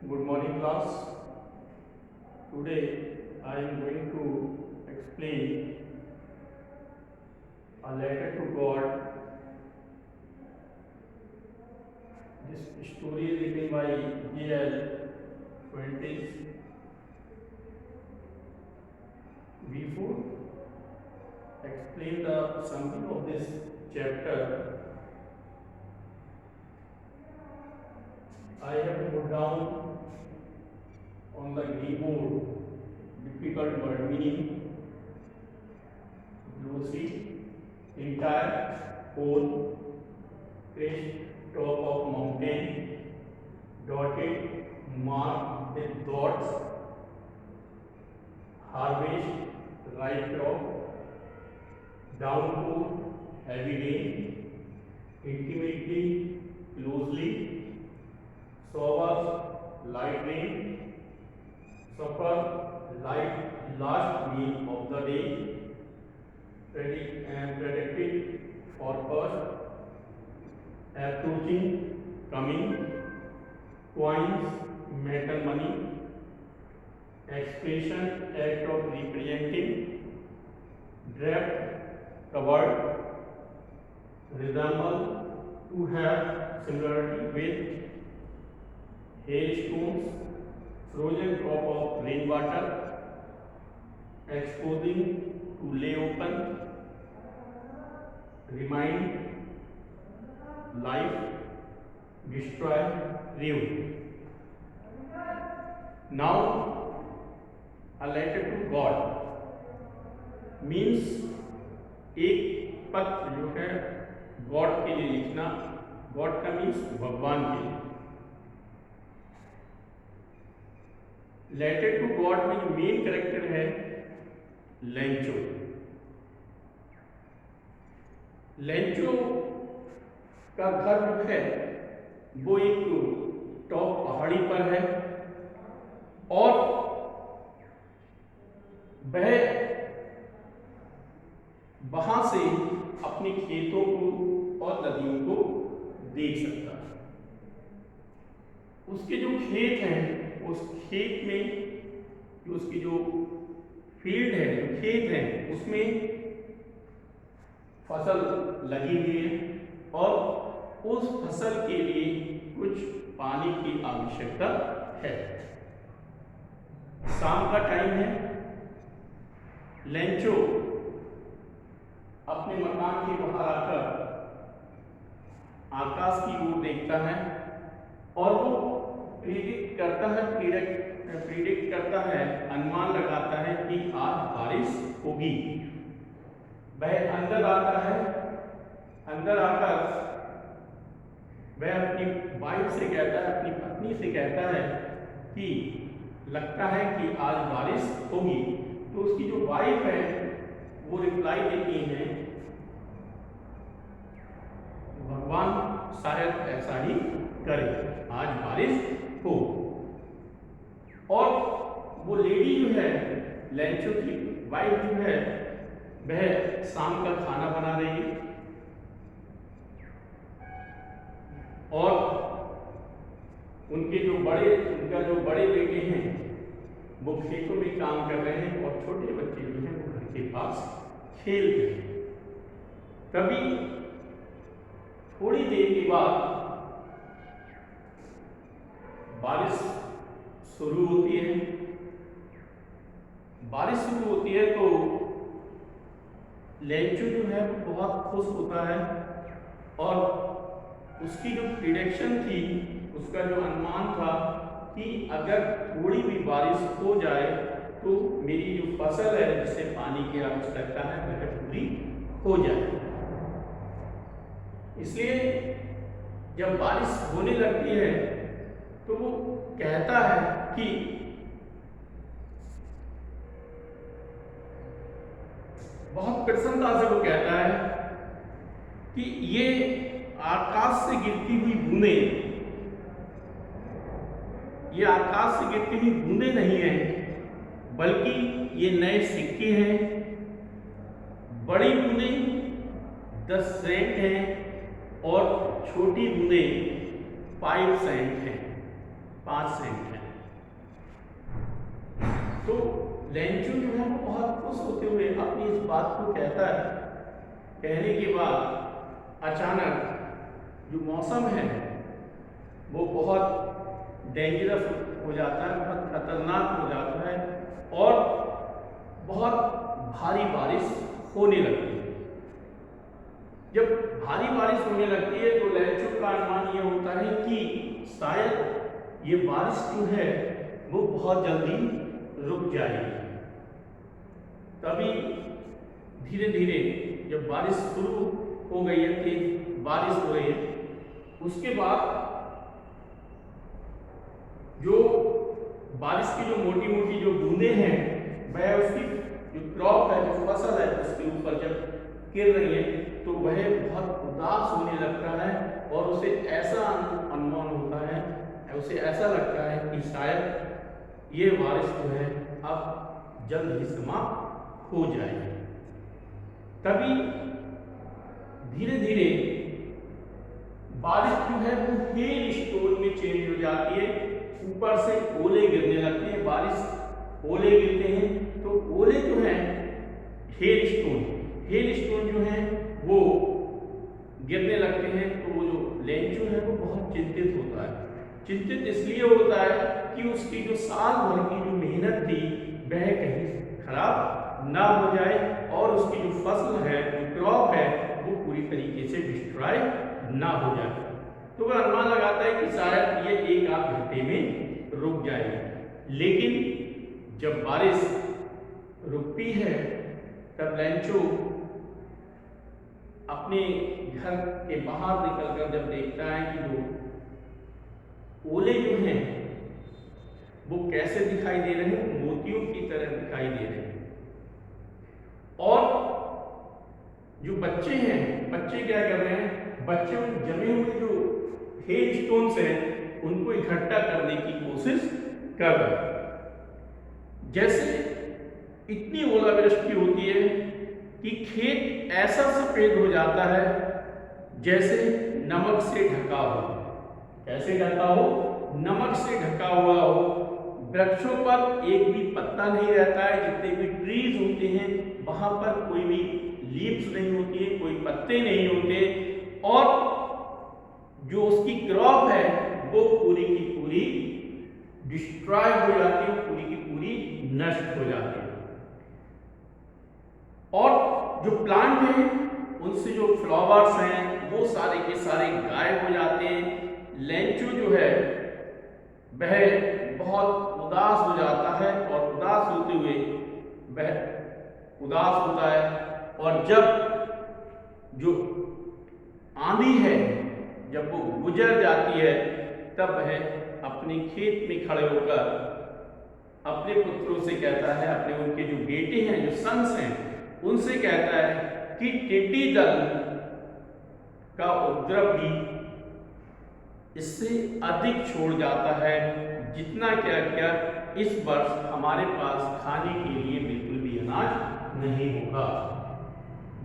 Good morning, class. Today I am going to explain a letter to God. This story is written by J.L. Fuentes. Before explain the something of this chapter, I have put down on the keyboard difficult word meaning, glossy, entire, whole, crest, top of mountain, dotted, marked with dots, harvest, ripe crop, downpour, heavy rain, intimately, closely, showers, light rain, supper, light last meal of the day, predicted for first, approaching, coming, coins, metal money, expression, act of representing, draft, covered, resemble, to have similarity with, hailstones, frozen drop of rainwater, exposing, to lay open, remind, life, destroy, ruin. Now, a letter to God means एक पत्र जो है God के लिए लिखना, God का means भगवान के लिए। लेटर टू गॉड में जो मेन कैरेक्टर है लेंचो। लेंचो का घर जो है वो एक टॉप पहाड़ी पर है और वह वहां से अपने खेतों को और नदियों को देख सकता है। उसके जो खेत हैं, उस खेत में जो उसकी जो फील्ड है, जो खेत है, उसमें फसल लगी हुई है और उस फसल के लिए कुछ पानी की आवश्यकता है। शाम का टाइम है। लेंचो अपने मकान के बाहर आकर आकाश की ओर देखता है और वो प्रिडिक्ट करता है, अनुमान लगाता है कि आज बारिश होगी। वह अंदर आता है, अंदर आकर वह अपनी वाइफ से कहता है, अपनी पत्नी से कहता है कि लगता है कि आज बारिश होगी। तो उसकी जो वाइफ है वो रिप्लाई देती हैं, भगवान शायद ऐसा ही करे, आज बारिश हो। और वो लेडी जो है, लेंचो की वाइफ जो है, वह शाम का खाना बना रही है और उनका जो बड़े बेटे हैं वो खेतों में काम कर रहे हैं और छोटे बच्चे जो हैं वो घर के पास खेल रहे हैं। तभी थोड़ी देर के बाद बारिश शुरू होती है। बारिश शुरू होती है तो लेंचो जो है वो बहुत खुश होता है और उसकी जो प्रिडिक्शन थी, उसका जो अनुमान था कि अगर थोड़ी भी बारिश हो जाए तो मेरी जो फसल है जिससे पानी की आवश्यकता है वह पूरी हो जाए। इसलिए जब बारिश होने लगती है तो वो कहता है कि बहुत प्रसन्नता से वो कहता है कि ये आकाश से गिरती हुई बूंदें, ये आकाश से गिरती हुई बूंदें नहीं हैं, बल्कि ये नए सिक्के हैं। बड़ी बूंदें 10 सेंट हैं और छोटी बूंदें 5 सेंट हैं। 5 सेंट है। तो लेंचो जो है वो बहुत खुश होते हुए अपनी इस बात को कहता है। कहने के बाद अचानक जो मौसम है वो बहुत डेंजरस हो जाता है, बहुत खतरनाक हो जाता है और बहुत भारी बारिश होने लगती है। जब भारी बारिश होने लगती है तो लेंचो का अनुमान ये होता है कि शायद ये बारिश जो है वो बहुत जल्दी रुक जाएगी। तभी धीरे धीरे जब बारिश शुरू हो गई है, तेज बारिश हो रही है, उसके बाद जो बारिश की जो मोटी मोटी जो बूंदें हैं वह उसकी जो क्रॉप है, जो फसल है उसके ऊपर जब गिर रही है तो वह बहुत उदास होने लगता है और उसे ऐसा अनुमान होता है, उसे ऐसा लगता है कि शायद ये बारिश जो है अब जल्द ही समाप्त हो जाएगी। तभी धीरे धीरे बारिश जो है वो हेल स्टोन में चेंज हो जाती है। ऊपर से ओले गिरने लगते हैं, बारिश ओले गिरते हैं तो ओले जो हैं हेल स्टोन जो हैं वो गिरने लगते हैं। तो वो जो लेंचो है वो बहुत चिंतित होता है। चिंतित इसलिए होता है कि उसकी जो साल भर की जो मेहनत थी वह कहीं खराब ना हो जाए और उसकी जो फसल है, जो क्रॉप है वो पूरी तरीके से डिस्ट्रॉय ना हो जाए। तो वह अनुमान लगाता है कि शायद ये 1 आध घंटे में रुक जाएगी। लेकिन जब बारिश रुकती है तब लेंचो अपने घर के बाहर निकलकर जब देखता है कि जो ओले जो हैं वो कैसे दिखाई दे रहे हैं, मोतियों की तरह दिखाई दे रहे हैं। और जो बच्चे हैं, बच्चे क्या कर रहे हैं, बच्चे उन जमे हुए जो हेल स्टोन्स हैं उनको इकट्ठा करने की कोशिश कर रहे हैं। जैसे इतनी ओलावृष्टि होती है कि खेत ऐसा सफेद हो जाता है जैसे नमक से ढका हो। कैसे ढका हो? नमक से ढका हुआ हो। वृक्षों पर एक भी पत्ता नहीं रहता है, जितने भी ट्रीज होते हैं वहां पर कोई भी लीव्स नहीं होती है, कोई पत्ते नहीं होते और जो उसकी क्रॉप है वो पूरी की पूरी डिस्ट्रॉय हो जाती है, पूरी की पूरी नष्ट हो जाती है। और जो प्लांट हैं उनसे जो फ्लावर्स हैं वो सारे के सारे गायब हो जाते हैं। लेंचो जो है वह बहुत उदास हो जाता है और उदास होते हुए वह उदास होता है और जब जो आंधी है जब वो गुजर जाती है तब वह अपने खेत में खड़े होकर अपने पुत्रों से कहता है, अपने उनके जो बेटे हैं, जो सन्स हैं, उनसे कहता है कि टिड्डी दल का उपद्रव भी इससे अधिक छोड़ जाता है। जितना क्या किया इस वर्ष हमारे पास खाने के लिए बिल्कुल भी अनाज नहीं होगा।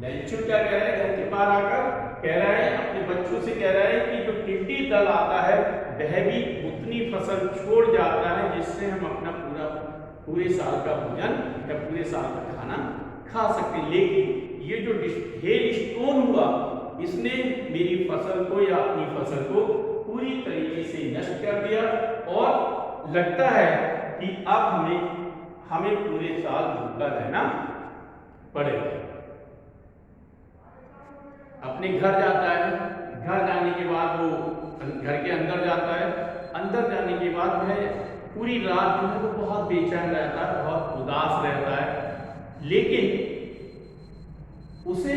लेंचो क्या कह रहा है, घर के बाहर आकर कह रहा है, अपने बच्चों से कह रहा है कि जो टिड्डी दल आता है वह भी उतनी फसल छोड़ जाता है जिससे हम अपना पूरे साल का भोजन या पूरे साल का खाना खा सकते हैं। लेकिन ये जो हेल स्टोन हुआ इसने मेरी फसल को या अपनी फसल को पूरी तरीके से नष्ट कर दिया और लगता है कि अब हमें पूरे साल भूखा रहना पड़ेगा। अपने घर जाता है, घर जाने के बाद वो घर के अंदर जाता है। अंदर जाने के बाद वह पूरी रात जो है वो बहुत बेचैन रहता है, बहुत उदास रहता है। लेकिन उसे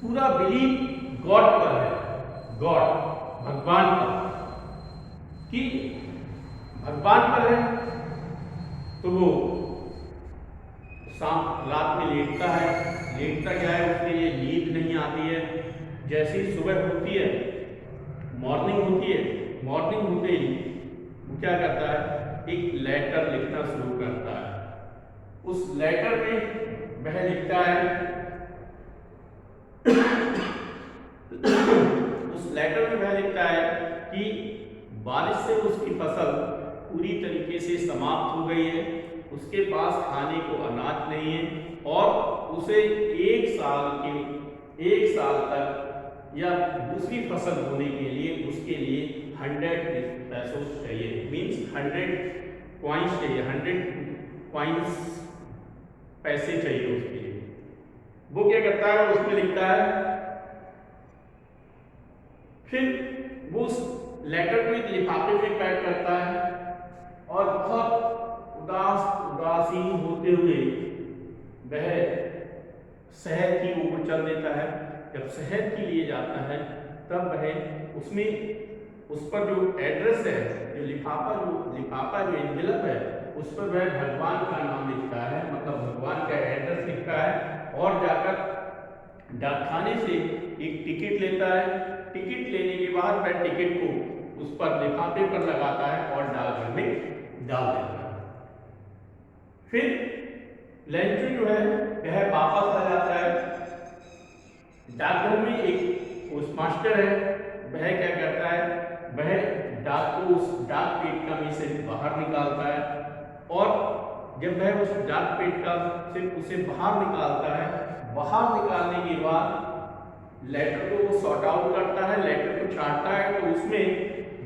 पूरा बिलीव गॉड पर है, गॉड भगवान पर, कि भगवान पर है। तो वो शाम रात में लेटता है। लेटता क्या है, उसके लिए नींद नहीं आती है। जैसे ही सुबह होती है, मॉर्निंग होती है, मॉर्निंग होते ही वो क्या करता है, एक लेटर लिखना शुरू करता है। उस लेटर में वह लिखता है उस लेटर में वह लिखता है कि बारिश से उसकी फसल पूरी तरीके से समाप्त हो गई है, उसके पास खाने को अनाज नहीं है और उसे एक साल तक या दूसरी फसल बोने के लिए उसके लिए 100 पैसों चाहिए, मीन्स 100 कॉइन्स चाहिए, 100 कॉइन्स पैसे चाहिए उसके लिए। वो क्या करता है, उसमें लिखता है, फिर वो उस लेटर को एक लिफाफे में पैक करता है और बहुत उदासीन होते हुए वह शहर की ओर चल देता है। जब शहर के लिए जाता है तब वह उसमें उस पर जो एड्रेस है, जो लिफाफा जो एनवेलप है, उस पर वह भगवान का नाम लिखता है, मतलब भगवान का एड्रेस लिखता है और जाकर डाकखाने से एक टिकट लेता है। टिकट लेने के बाद वह टिकट को उस पर लिफाफे पर लगाता है और डाकघर में डाल देता है। फिर लेंचो जो है वह वापस आ जाता है। डाकघर में एक पोस्टमास्टर है, वह क्या करता है, वह डाक को उस डाक पेटिका में से बाहर निकालता है और जब वह उस डाक पेटिका से उसे बाहर निकालता है, बाहर निकालने के बाद लेटर को वो सॉर्ट आउट करता है, लेटर को छांटता है, तो उसमें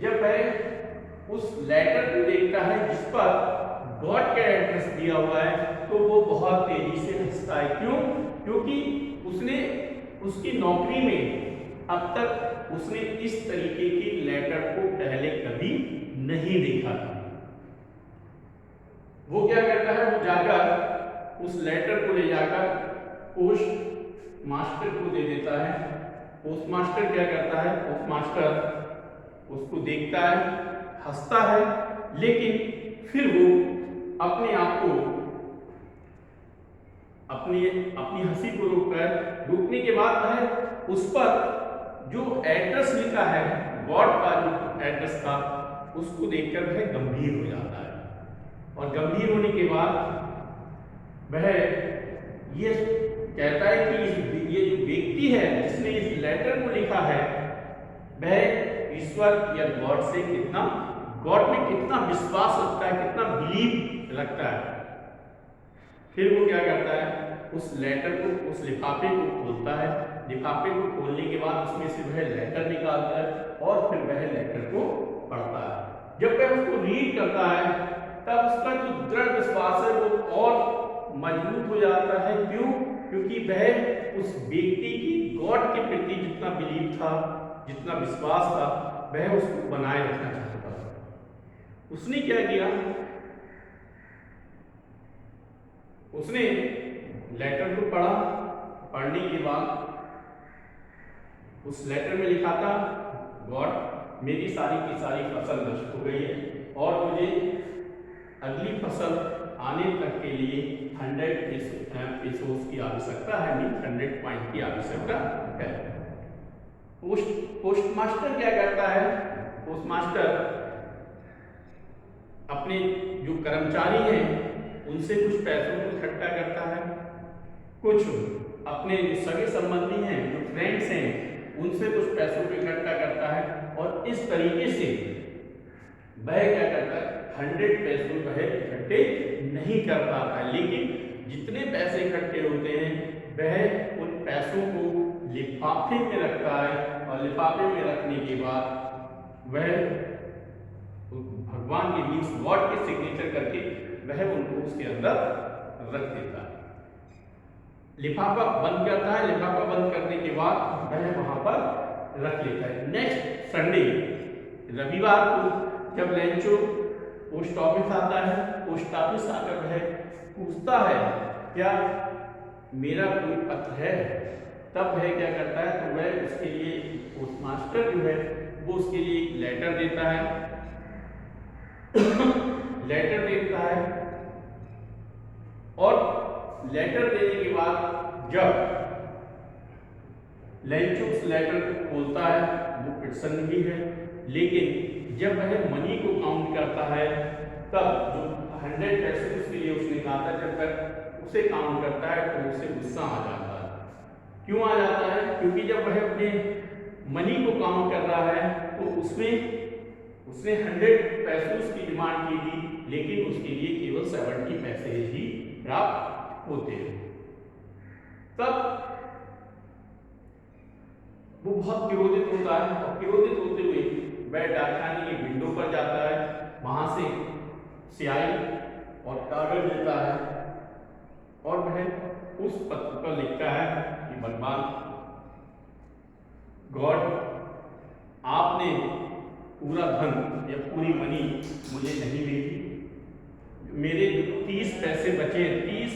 जब वह उस लेटर को देखता है जिस पर गॉड का एड्रेस दिया हुआ है, तो वो बहुत तेजी से हंसता है। क्यों? क्योंकि उसने उसकी नौकरी में अब तक उसने इस तरीके की लेटर को पहले कभी नहीं देखा था। वो क्या करता है, वो जाकर उस लेटर को ले जाकर पोस्ट मास्टर को दे देता है। पोस्ट मास्टर क्या करता है, पोस्ट मास्टर उसको देखता है, हंसता है, लेकिन फिर वो अपने आप को अपनी हंसी को रोकने के बाद वह उस पर जो एड्रेस लिखा है, गॉड का जो एड्रेस था, उसको देखकर वह गंभीर हो जाता है और गंभीर होने के बाद वह ये कहता है कि ये जो व्यक्ति है जिसने इस लेटर को लिखा है, वह ईश्वर या गॉड में कितना विश्वास रखता है, कितना बिलीव रखता है। फिर वो क्या करता है, उस लेटर को, उस लिफाफे को खोलता है। लिफाफे को खोलने के बाद उसमें से वह लेटर निकालता है और फिर वह लेटर को पढ़ता है। जब वह उसको रीड करता है तब उसका जो दृढ़ विश्वास है वो और मजबूत हो जाता है। क्यों? क्योंकि वह उस व्यक्ति की गॉड के प्रति जितना बिलीव था, जितना विश्वास था, वह उसको बनाए रखना चाहता था। उसने क्या किया, उसने लेटर को पढ़ा। पढ़ने के बाद उस लेटर में लिखा था, गॉड मेरी सारी की सारी फसल नष्ट हो गई है और मुझे अगली फसल आने तक के लिए 100 पेसोस की आवश्यकता है, मीन 100 कॉइन की आवश्यकता है। पोस्टमास्टर क्या करता है, पोस्टमास्टर अपने जो कर्मचारी हैं उनसे कुछ पैसों को इकट्ठा करता है, कुछ अपने जो सगे संबंधी हैं, जो फ्रेंड्स हैं, उनसे कुछ पैसों को इकट्ठा करता है और इस तरीके से वह क्या करता है, 100 पैसों वह इकट्ठे नहीं कर पाता है, लेकिन जितने पैसे इकट्ठे होते हैं वह उन पैसों को लिफाफे में रखता है और लिफाफे में रखने के बाद वह भगवान के मीन्स गॉड के सिग्नेचर करके वह उनको उसके अंदर रख देता है। लिफाफा बंद करता है, लिफाफा बंद करने के बाद वह वहां पर रख लेता है। नेक्स्ट संडे, रविवार को जब लेंचो पोस्ट ऑफिस आता है, पोस्ट ऑफिस आकर वह पूछता है क्या मेरा कोई पत्र है, तब वह क्या करता है, तो वह उसके लिए पोस्टमास्टर जो है वो उसके लिए एक लेटर देता है। लेटर देता है और लेटर देने के बाद जब लेंचो उस लेटर को खोलता है, वो प्रसन्न भी है, लेकिन जब वह मनी को काउंट करता है तब जो 100 पैसे उसके लिए उसने कहा था, जब वह उसे काउंट करता है तो उसे गुस्सा आ जाता है। क्यों आ जाता है? क्योंकि जब वह अपने मनी को काउंट कर रहा है तो उसमें उसने 100 पैसे की डिमांड की थी, लेकिन उसके लिए केवल 70 पैसे ही प्राप्त होते हैं। तब वो बहुत क्रोधित होता है और क्रोधित होते हुए वह डाकखाने की विंडो पर जाता है, वहां से स्याही और कागज लेता है और वह उस पत्र पर लिखता है कि भगवान गॉड, आपने पूरा धन या पूरी मनी मुझे नहीं भेजी, मेरे 30 पैसे बचे हैं, 30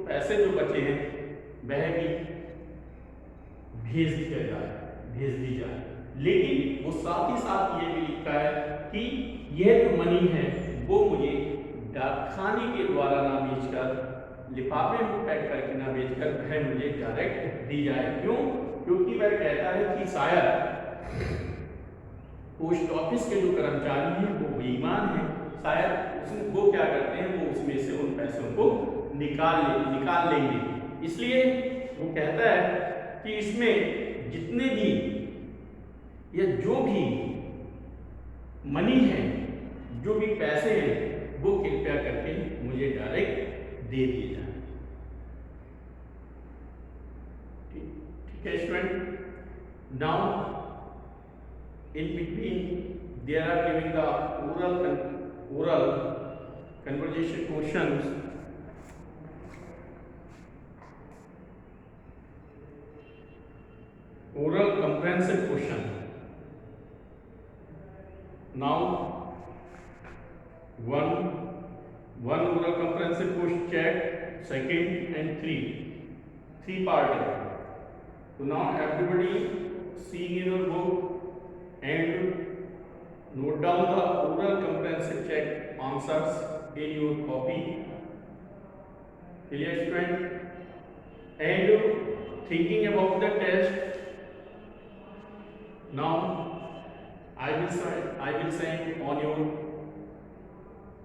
पैसे जो बचे हैं वह भी भेज दी जाए। लेकिन वो साथ ही साथ ये भी लिखता है कि यह जो मनी है वो मुझे डाकखाने के द्वारा ना बेचकर, लिफाफे में पैक करके ना बेचकर, वह मुझे डायरेक्ट दी जाए। क्यों? क्योंकि वह कहता है कि शायद पोस्ट ऑफिस के जो कर्मचारी हैं वो बेईमान हैं, शायद वो क्या करते हैं, वो उसमें से उन पैसों को निकाल लेंगे। इसलिए वो कहता है कि इसमें जितने भी या जो भी मनी है, जो भी पैसे हैं, वो कृपया करके मुझे डायरेक्ट दे दिए जाए। ठीक है student. Now in between they are giving the oral conversation questions. Oral comprehensive question. Now one oral comprehensive question check, second and three part है। So now everybody seeing in your book and note down the oral comprehensive check answers in your copy. Clear student? And thinking about the test, now I will send on your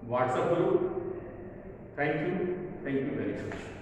WhatsApp group. Thank you very much.